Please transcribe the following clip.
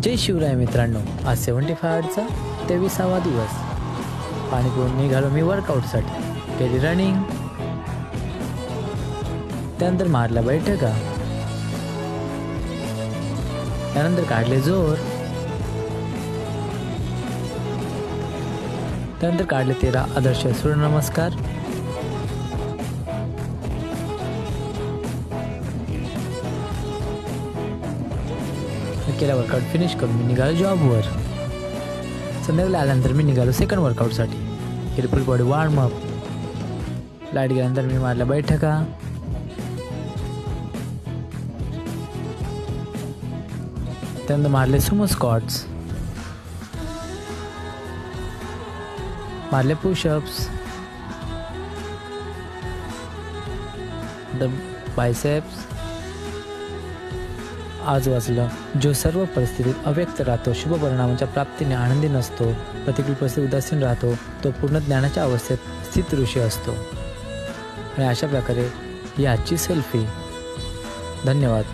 जय शिवराय मित्रांनो, आज 75चा 23वा दिवस. पाणी पिऊन निघालो मी वर्कआउटसाठी. केली रनिंग, त्यानंतर मारला बैठका, त्यानंतर काढले जोर, त्यानंतर काढले 13 आदर्श सूर्यनमस्कार. केला वर्कआउट फिनिश करून मी निघालो जॉबवर. संध्याकाळी आल्यानंतर मी निघालो सेकंड वर्कआउटसाठी. केली फुल बॉडी वॉर्मअप. लाईट गेल्यानंतर मी मारला बैठका, त्यानंतर मारले सुमो स्क्वॉट्स, मारले पुशअप्स, बायसेप्स. आज वाचलं, जो सर्व परिस्थितीत अव्यक्त राहतो, शुभ परिणामांच्या प्राप्तीने आनंदी नसतो, प्रतिकूल परिस्थितीत उदासीन राहतो, तो पूर्ण ज्ञानाच्या अवस्थेत स्थित ऋषी असतो. आणि अशा प्रकारे ही आजची सेल्फी. धन्यवाद.